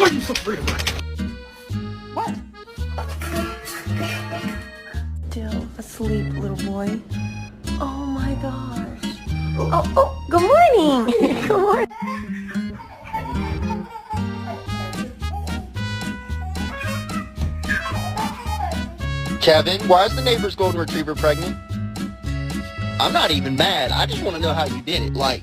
are you so afraid of? What? Still asleep, little boy. Oh my gosh. Oh, good morning. Good morning. Kevin, why is the neighbor's golden retriever pregnant? I'm not even mad. I just want to know how you did it. Like,